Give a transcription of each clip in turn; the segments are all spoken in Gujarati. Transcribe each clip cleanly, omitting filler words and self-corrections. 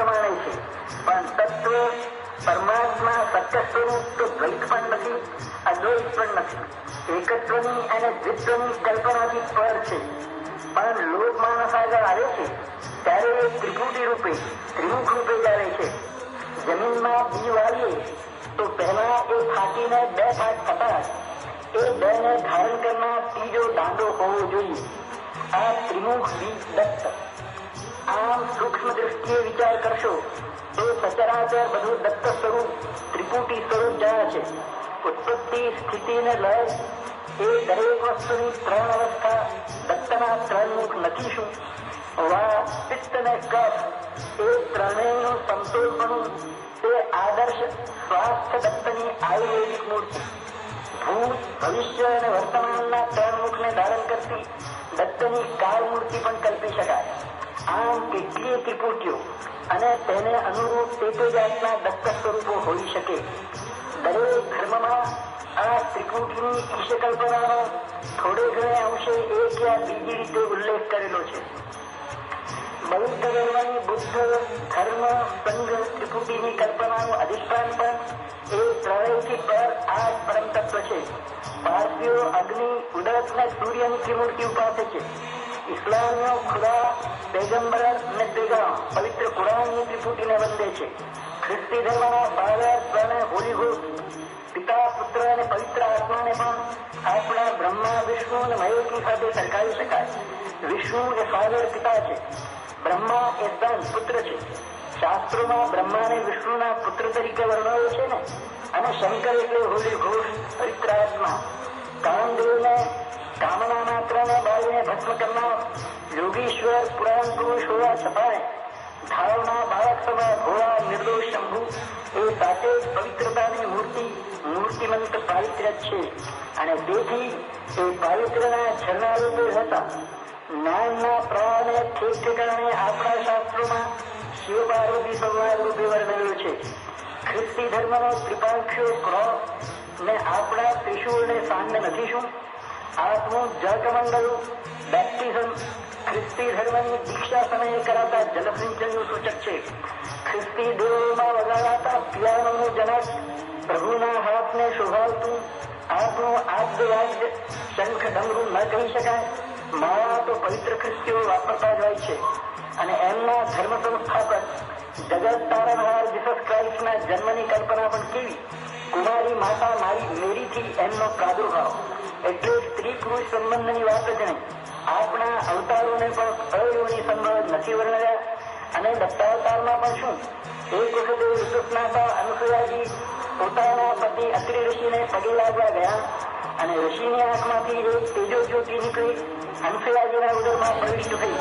પ્રમાણે છે, પણ તત્વ પરમાત્મા સત્ય સ્વરૂપ તો દ્વૈત પણ નથી, અદ્વૈત પણ નથી. એકત્વની અને દ્વિત્વની કલ્પનાથી પર છે. પણ લોક માનસ આગળ આવે છે ત્યારે એ ત્રિપુટી રૂપે, ત્રિમુખ રૂપે જ આવે છે. જમીનમાં બી વાળીએ તો પહેલા એ ફાટીને બે ભાગ થતા એ બે ને ધારણ કરનાર ત્રીજો દાંડો હોવો જોઈએ. આ ત્રિમુખ બીજ દત્ત. આમ સૂક્ષ્મ દ્રષ્ટિએ વિચાર કરશો તો સચરાચર બધું દત્ત સ્વરૂપ, ત્રિપુટી સ્વરૂપ જાય છે. ઉત્પત્તિ, સ્થિતિ ને લય એ દરેક વસ્તુની ત્રણ અવસ્થા દત્તના ત્રણ મુખ નથી શું? વા, પિત્ત ને કફ એ ત્રણેયનું સમતોલપણું તે આદર્શ સ્વાસ્થ્ય દત્તની આયુર્વેદિક મૂર્તિ. ભૂત, ભવિષ્ય અને વર્તમાનના ત્રણ મુખને ધારણ કરતી દત્તની કાળ મૂર્તિ પણ કલ્પી શકાય. આમ કેટલીય ત્રિપુટીઓ અને તેને અનુરૂપ તે જાતના દત્ત સ્વરૂપો હોઈ શકે. દરેક ધર્મમાં આ ત્રિપુટીની ઈશ કલ્પનાનો થોડે ઘણે અંશે એક યા બીજી રીતે ઉલ્લેખ કરેલો છે. બૌદ્ધ ધર્મની બુદ્ધ ધર્મ સંઘ ત્રિપુટીની કલ્પનાનું અધિષ્ઠાન પણ એ ત્રણેયથી પર આ પરમ તત્વ છે. પારસીઓ અગ્નિ, ઉદક ને સૂર્યની ત્રિમૂર્તિ ઉપાસે છે. ઇસ્લામીઓ ખુદા, પેગમ્બર અને પેગામ પવિત્ર કુરાનની ત્રિપુટીને વંદે છે. ખ્રિસ્તી ધર્મના ફાધર અને હોલી ગોસ્ટ, પિતા, પુત્ર અને પવિત્ર આત્માને પણ આપણા બ્રહ્મા, વિષ્ણુ અને મહેશની સાથે સરખાવી શકાય. વિષ્ણુ એ ફાધર, પિતા છે. બ્રહ્મા એ સન, પુત્ર છે. શાસ્ત્રોમાં બ્રહ્માને વિષ્ણુના પુત્ર તરીકે વર્ણવ્યો છે ને. અને શંકર એટલે હોલી ઘોષ, પવિત્ર આત્મા. કામદેવને કામના માત્રને બાળીને ભસ્મ કરનાર યોગીશ્વર પુરાણ પુરુષ હોવા છતાં ધાવના બાળક સભા ઘોડા નિર્દોષ શંભુ એ સાથે જ પવિત્રતાની મૂર્તિ, મૂર્તિમંત પાવિત્ર્ય છે. અને તેથી એ પાવિત્રના ઝરણા રૂપે હતા. જ્ઞાનના પ્રવાહને ઠેક ઠેકાણે આપણા શાસ્ત્રોમાં શિવ પાર્વતી સંવાદ રૂપે વર્ણવ્યો છે. ખ્રિસ્તી ધર્મનો ત્રિપાંખ્યો ક્રોસ ને આપણા ત્રિશુળને સામ્ય નથી શું? આપનું જળકમંડલું બેપ્ટિઝમ ખ્રિસ્તી ધર્મની દીક્ષા સમયે કરાતા જલસિંચનનું સૂચક છે. ખ્રિસ્તી દેવોમાં વગાડાતા પિયાનોનું જનક, પ્રભુના હાથને શોભાવતું આપણું આદ્યવાદ્ય શંખ ડમરું ન કહી શકાય. માળા તો પવિત્ર ખ્રિસ્તીઓ વાપરતા જ હોય છે. અને એમના ધર્મ સંસ્થાપક જગત તારણહાર જીસસ ક્રાઇસ્ટના જન્મની કલ્પના પણ કેવી! કુમારી માતા મેરીથી એમનો પ્રાદુર્ભાવ એટલે સ્ત્રી પુરુષ સંબંધની વાત જ નહીં. આપણા અવતારોને પણ અયોની સંબંધ નથી વર્ણવ્યા. અને દત્તાવતારમાં પણ શું, એક વખતે ઋતુસ્નાતા અનુસૂયાજી પોતાના પતિ અત્રિ ઋષિને પગે લાગવા ગયા અને ઋષિની આંખમાંથી એક તેજો જ્યોતિ નીકળી અનુસૂયાજીના ઉદરમાં પ્રવિષ્ટ થઈ.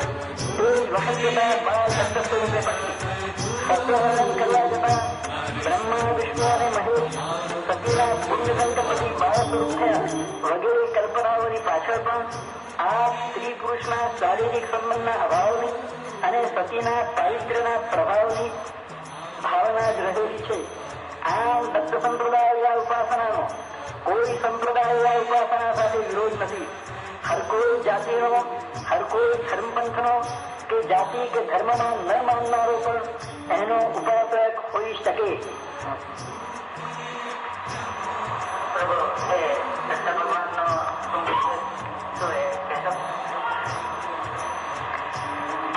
તે જ વખત જતા બાળ દત્ત સ્વરૂપે પત્ની સત્યવર્ણન કરવા જતા બ્રહ્મા, વિષ્ણુ અને મહેશ સતીના પુણ્યસંકપતિ બાળ સ્વરૂપ થયા વગેરે કલ્પનાઓની પાછળ પણ આ સ્ત્રી પુરુષના શારીરિક સંબંધના અભાવની અને સતીના પાવિત્ર્યના પ્રભાવની ભાવના જ રહેલી છે. આમ દત્ત સંપ્રદાય ઉપાસનાનો કોઈ સંપ્રદાય ઉપાસના સાથે વિરોધ નથી. હર કોઈ જાતિનો, હર કોઈ ધર્મપંથનો કે જાતિ કે ધર્મમાં ન માનનારો પણ એનો ઉપાસક હોઈ શકે.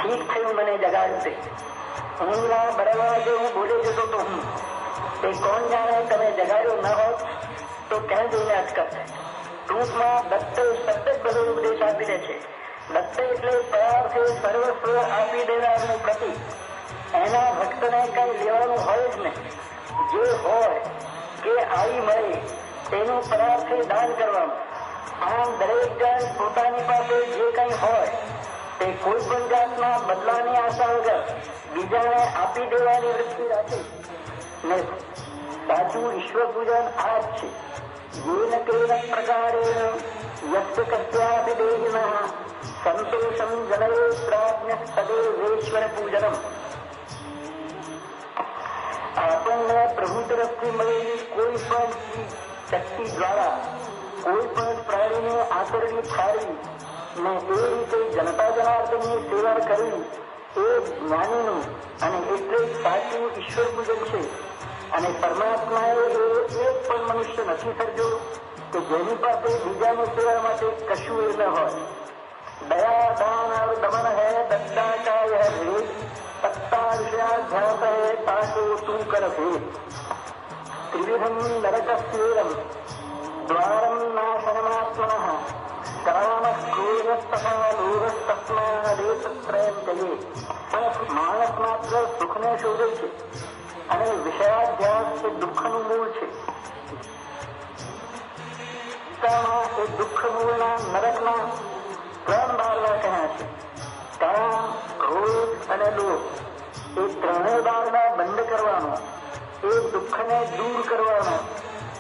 ઠીક થયું મને જગાડ્યું તે. ઊંઘના બરાબર જો હું બોલે જતો તો હું તે કોણ જાણે તમે જગાડ્યો ન હોત તો ક્યાં જઈને અટકત. ટૂંકમાં દત્ત સતત બધો ઉપદેશ આપી દે છે. દત્ત એટલે પરાર્થે સર્વસ્વ આપી દેનારનું પ્રતિક. એના ભક્તને કઈ લેવાનું હોય જ નહીં. જે હોય કે આવી મળે તેનું પરાર્થે દાન કરવાનું. આમ દરેક જણ પોતાની પાસે જે કંઈ હોય તે કોઈ પણ જાતના બદલાની આશા વગર બીજાને આપી દેવાની વૃત્તિ રાખે ને સાચું ઈશ્વર પૂજન આ જ છે. જેન કેન પ્રકારેણ યસ્ત કસ્યાપિદેહિનઃ સંતોષમ જનયે પ્રાજ્ઞ સદૈવેશ્વર પૂજનમ. આપણને પ્રભુ તરફથી મળેલી કોઈ પણ શક્તિ દ્વારા કોઈ પણ પ્રાણીને આચરણી થાળી ને એ રીતે જનતા જનાર્દનની સેવા કરવી એ જ્ઞાનીનું અને એટલે જ સાચું ઈશ્વર પૂજન છે. અને પરમાત્માએ એક પણ મનુષ્ય નથી સર્જ્યો કે જેની પાસે બીજાની સેવા માટે કશું એ ન હોય. દયા દાન और दमन है दत्ता का यह भेद सत्ता विषयाध्यास है ताको तू कर भेद त्रिविधम नरकस्येरम द्वारम नाशनमात्मनः काम क्रोधस्तथा लोभस्तस्मादेतत्रयं जये. માણસ માત્ર સુખને શોધે છે અને વિષયાધ્યાસ એ દુઃખનું મૂળ છે. એ દુઃખ મૂળના નરકના 3 બારણા કહ્યા છે. કામ, ક્રોધ અને લોભ. એ 3 બારણા બંધ કરવાનો, એ દુઃખને દૂર કરવાનો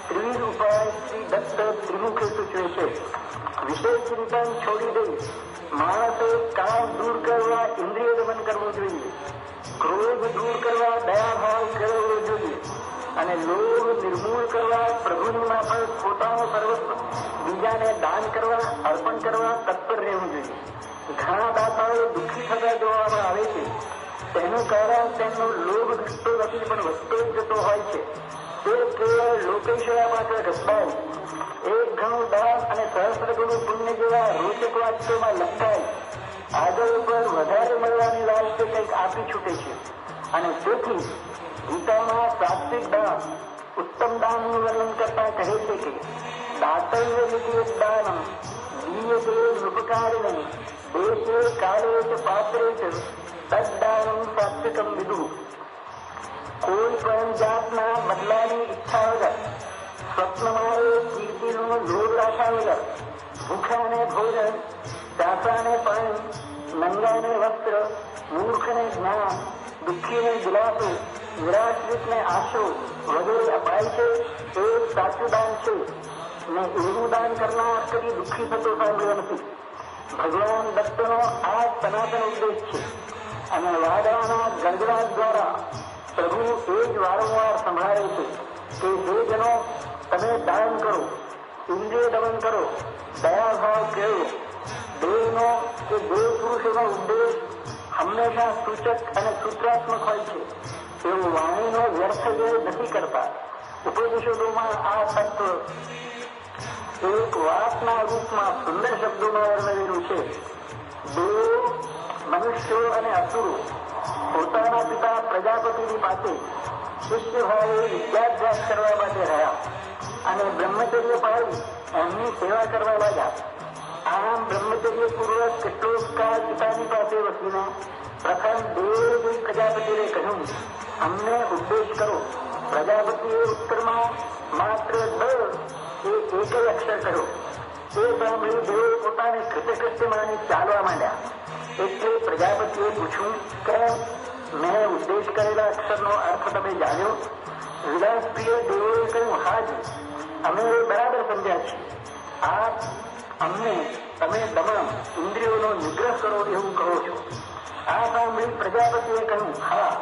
ત્રિવિધ ઉપાય શ્રી દત્ત ત્રિમુખે સૂચવે છે. વિશેષ ચિંતન છોડી દઈ માણસે કામ દૂર કરવા ઇન્દ્રિય દમન કરવું જોઈએ, ક્રોધ દૂર કરવા દયાભાવ કેળવવો જોઈએ અને લોભ નિર્મૂળ કરવા પ્રભુની માફક પોતાનું સર્વસ્વ બીજાને દાન કરવા અર્પણ કરવા તત્પર રહેવું જોઈએ. ઘણા દાતાઓ દુઃખી થતા જોવામાં આવે છે. તેનું કારણ તેમનો લોભ ઘટતો નથી પણ વધતો જ જતો હોય છે. તે કેવળ લોકેશ્વરા પાછળ ઘસડાય, એક ઘણું દાન અને સહસ્ત્ર ગણું પુણ્ય જેવા રોચક વાક્યોમાં લખાય આગળ ઉપર વધારે મળવાની લાલચે કંઈક આપી છૂટે છે. અને તેથી ગીતામાં સાત્વિક દાન, ઉત્તમ દાનનું વર્ણન કરતા કહે છે કે દાતવ્ય વિધિ દાનમ દીયતે નૃપકારિણે દેશે કાલે ચ પાત્રે ચ તદ્દાનમ સાત્વિકમ વિદુઃ. કોઈ પણ જાતના બદલાની ઈચ્છા વગર, સ્વપ્નમાં કીર્તિનો લોભ રાખ્યા વગર, ભૂખ્યાને ભોજન, પ્યાસાને પાણી, નંગાને વસ્ત્ર, મૂર્ખને જ્ઞાન, દુઃખીને દિલાસો, નિરાશ્રિતને આશો વગેરે અપાય છે. એ સાચું દાન છે. ને એવું દાન કરનાર કદી દુઃખી થતો સાંભળ્યો નથી. ભગવાન દત્તનો આ સનાતન ઉદ્દેશ છે. અને વાદળાના ગણગડાટ દ્વારા પ્રભુ એ જ વારંવાર સંભળાવે છે કે જે જનો તમે દાન કરો, ઇન્દ્રિય દમન કરો, દયાભાવ કેળવો, દેવનો કે દેવ પુરુષોનો ઉદ્દેશ હંમેશા સૂચક અને સૂત્રાત્મક હોય છે. તેઓ વાણીનો વ્યર્થ વ્યય નથી કરતા. ઉપનિષદોમાં આ તત્વ એક વાતના રૂપમાં સુંદર શબ્દોમાં વર્ણવેલું છે. દેવ, મનુષ્યો અને અસુરો પોતાના પિતા પ્રજાપતિની પાસે શિષ્ય ભાવે વિદ્યાભ્યાસ કરવા માટે રહ્યા અને બ્રહ્મચર્ય પાળી એમની સેવા કરવા લાગ્યા. આમ બ્રહ્મચર્ય પૂર્વક કેટલો કાળ પિતાની પાસે વસીને પ્રથમ દેવ પ્રજાપતિને કહ્યું, અમને ઉપદેશ કરો. પ્રજાપતિએ ઉત્તરમાં માત્ર એ એક જ અક્ષર કહ્યો. તે સાંભળી દેવે પોતાને કૃતકૃત્ય માની ચાલવા માંડ્યા. એટલે પ્રજાપતિએ પૂછ્યું, કેમ મેં ઉપદેશ કરેલા અક્ષરનો અર્થ તમે જાણ્યો? વિલાસપ્રિય દેવોએ કહ્યું, હાજી, અમે બરાબર સમજ્યા છીએ. આપ અમને તમે દમન ઇન્દ્રિયોનો નિગ્રહ કરો એવું કહો છો. આ સાંભળી પ્રજાપતિએ કહ્યું, હા,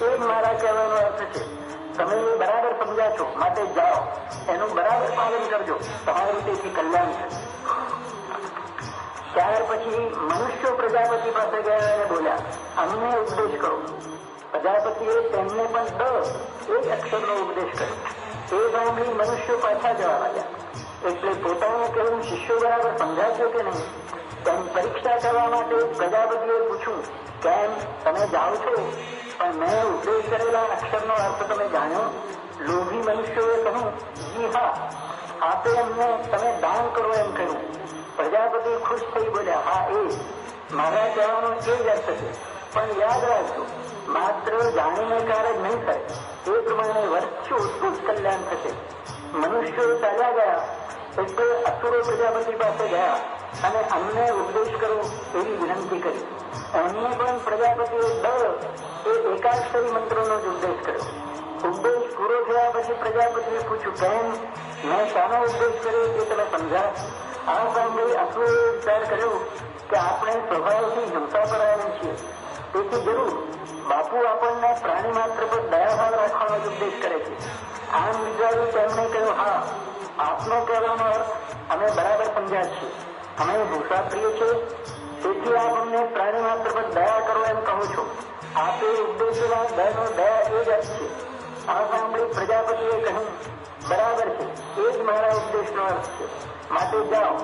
એ જ મારા કહેવાનો અર્થ છે. તમે બરાબર સમજ્યા છો, માટે જાઓ, એનું બરાબર પાલન કરજો, તમારું તેથી કલ્યાણ છે. ત્યાર પછી મનુષ્યો પ્રજાપતિ પાસે ગયા અને બોલ્યા, અમને ઉપદેશ કરો. પ્રજાપતિએ તેમને પણ એક અક્ષરનો ઉપદેશ કર્યો. એ સાંભળી મનુષ્યો પાછા જવા લાગ્યા. એટલે પોતાનું કહેવું શિષ્યો બરાબર સમજાશો કે નહીં તેમ પરીક્ષા કરવા માટે પ્રજાપતિએ પૂછ્યું, કેમ તમે જાઓ છો પણ મેં ઉપદેશ કરેલા અક્ષરનો અર્થ તમે જાણ્યો? લોભી મનુષ્યોએ કહ્યું, જી હા, આપે અમને તમે દાન કરો એમ કહ્યું. પ્રજાપતિ ખુશ થઈ બોલ્યા, હા, એ મારા કહેવાનો એ જ અર્થ છે. પણ યાદ રાખજો, માત્ર જાણીને કાર્ય નહીં થાય. એ પ્રમાણે વર્ષોનું જ કલ્યાણ થશે. મનુષ્યો ચાલ્યા ગયા એટલે અસુરો પ્રજાપતિ પાસે ગયા અને અમને ઉપદેશ કરો એવી વિનંતી કરી. એમને પણ પ્રજાપતિએ એ એકાક્ષરી મંત્રોનો જ ઉપદેશ કર્યો. ઉપદેશ પૂરો થયા પછી પ્રજાપતિએ પૂછ્યું, કેમ મેં શાનો ઉપદેશ કર્યો તે તમે સમજા? આ સાંભળી અસુરોએ વિચાર કર્યો કે આપણે સ્વભાવથી હિંસા પર આવ્યા છીએ, તેથી જરૂર બાપુ આપણને પ્રાણી માત્ર પર દયાભાવ રાખવાનો જ ઉપદેશ કરે છે. આમ વિચાર્યું તેમણે કહ્યું, હા, આપનો કહેવાનો અર્થ અમે બરાબર સમજ્યા છીએ. અમે ભૂષા પ્રિય છે, તેથી આપ અમને પ્રાણી માત્ર પર દયા કરો એમ કહો છો. આપે ઉપદેશેલા દયાનો દયા એ જ અર્થ છે. આ સાંભળી પ્રજાપતિએ કહ્યું, બરાબર છે, એ જ મારા ઉપદેશનો અર્થ છે. માટે જાઓ,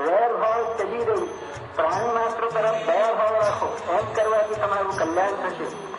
વેર ભાવ ત્યજી રહી પ્રાણી માત્ર તરફ દયા ભાવ રાખો. એમ કરવાથી તમારું કલ્યાણ થશે.